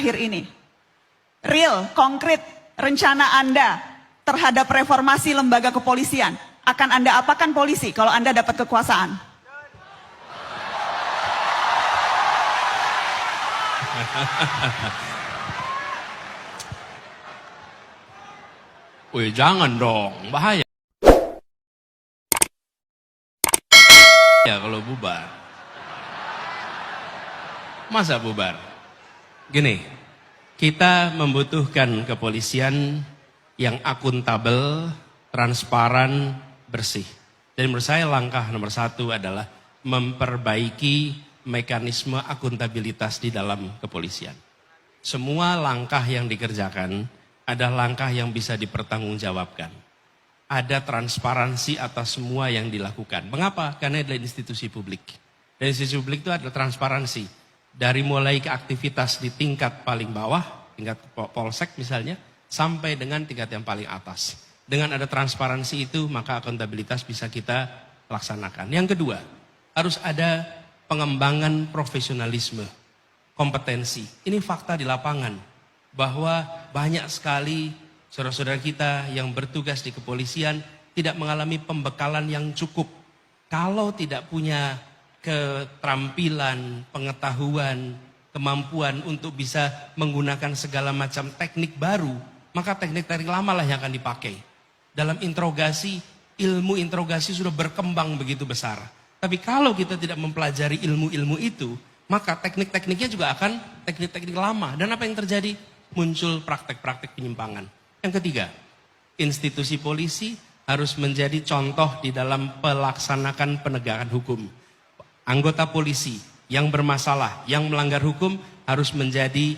akhir ini. Real, konkret, rencana Anda terhadap reformasi lembaga kepolisian. Akan Anda apakan polisi kalau Anda dapat kekuasaan? Wih, jangan dong, bahaya. Ya kalau bubar. Masa bubar? Gini, kita membutuhkan kepolisian yang akuntabel, transparan, bersih. Dan menurut saya langkah nomor 1 adalah memperbaiki mekanisme akuntabilitas di dalam kepolisian. Semua langkah yang dikerjakan adalah langkah yang bisa dipertanggungjawabkan. Ada transparansi atas semua yang dilakukan. Mengapa? Karena adalah institusi publik. Dan institusi publik itu adalah transparansi. Dari mulai ke aktivitas di tingkat paling bawah, tingkat polsek misalnya, sampai dengan tingkat yang paling atas. Dengan ada transparansi itu, maka akuntabilitas bisa kita laksanakan. Yang kedua, harus ada pengembangan profesionalisme, kompetensi. Ini fakta di lapangan, bahwa banyak sekali saudara-saudara kita yang bertugas di kepolisian tidak mengalami pembekalan yang cukup. Kalau tidak punya keterampilan, pengetahuan, kemampuan untuk bisa menggunakan segala macam teknik baru, maka teknik-teknik lama lah yang akan dipakai. Dalam interogasi, ilmu interogasi sudah berkembang begitu besar. Tapi kalau kita tidak mempelajari ilmu-ilmu itu, maka teknik-tekniknya juga akan teknik-teknik lama. Dan apa yang terjadi? Muncul praktek-praktek penyimpangan. Yang ketiga, institusi polisi harus menjadi contoh di dalam pelaksanakan penegakan hukum. Anggota polisi yang bermasalah, yang melanggar hukum harus menjadi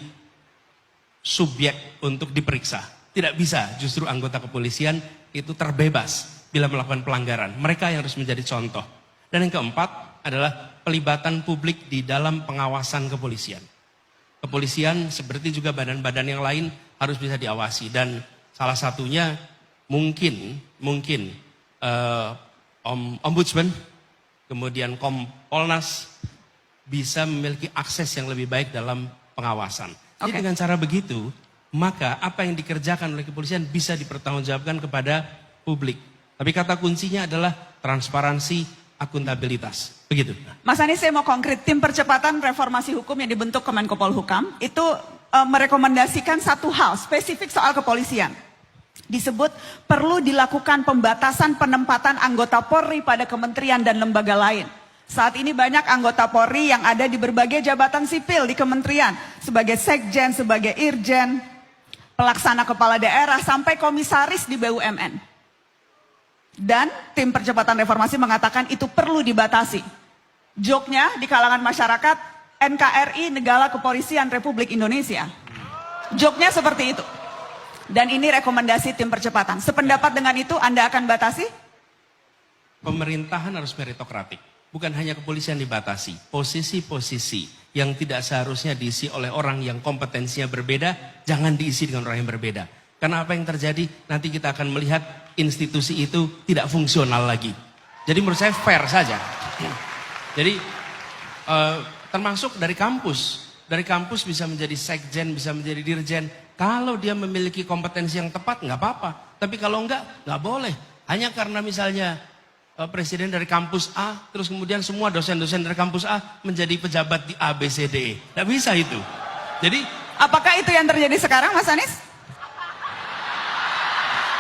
subjek untuk diperiksa. Tidak bisa justru anggota kepolisian itu terbebas bila melakukan pelanggaran. Mereka yang harus menjadi contoh. Dan yang keempat adalah pelibatan publik di dalam pengawasan kepolisian. Kepolisian seperti juga badan-badan yang lain harus bisa diawasi. Dan salah satunya mungkin Ombudsman, kemudian Kompolnas bisa memiliki akses yang lebih baik dalam pengawasan. Jadi dengan cara begitu, maka apa yang dikerjakan oleh kepolisian bisa dipertanggungjawabkan kepada publik. Tapi kata kuncinya adalah transparansi, akuntabilitas. Begitu. Mas Anies, saya mau konkret. Tim percepatan reformasi hukum yang dibentuk Kemenko Polhukam itu merekomendasikan satu hal spesifik soal kepolisian. Disebut perlu dilakukan pembatasan penempatan anggota Polri pada kementerian dan lembaga lain. Saat ini banyak anggota Polri yang ada di berbagai jabatan sipil di kementerian. Sebagai sekjen, sebagai irjen, pelaksana kepala daerah, sampai komisaris di BUMN. Dan tim percepatan reformasi mengatakan itu perlu dibatasi. Joknya di kalangan masyarakat, NKRI Negara Kepolisian Republik Indonesia. Joknya seperti itu. Dan ini rekomendasi tim percepatan. Sependapat dengan itu Anda akan batasi? Pemerintahan harus meritokratik. Bukan hanya kepolisian dibatasi. Posisi-posisi yang tidak seharusnya diisi oleh orang yang kompetensinya berbeda, jangan diisi dengan orang yang berbeda. Karena apa yang terjadi, nanti kita akan melihat institusi itu tidak fungsional lagi. Jadi menurut saya fair saja. Jadi termasuk dari kampus. Dari kampus bisa menjadi sekjen, bisa menjadi dirjen. Kalau dia memiliki kompetensi yang tepat, nggak apa-apa. Tapi kalau nggak boleh. Hanya karena misalnya presiden dari kampus A, terus kemudian semua dosen-dosen dari kampus A menjadi pejabat di A, B, C, D, E. Nggak bisa itu. Jadi, apakah itu yang terjadi sekarang, Mas Anies?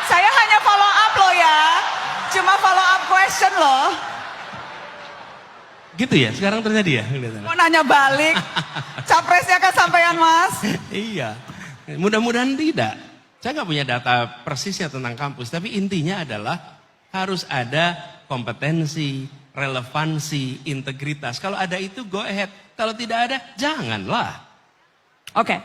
Saya hanya follow up loh ya. Cuma follow up question loh. Gitu ya, sekarang terjadi ya? Mau nanya balik, capresnya kesampaian Mas? Iya, mudah-mudahan tidak. Saya nggak punya data persisnya tentang kampus, tapi intinya adalah harus ada kompetensi, relevansi, integritas. Kalau ada itu go ahead, kalau tidak ada janganlah. Oke.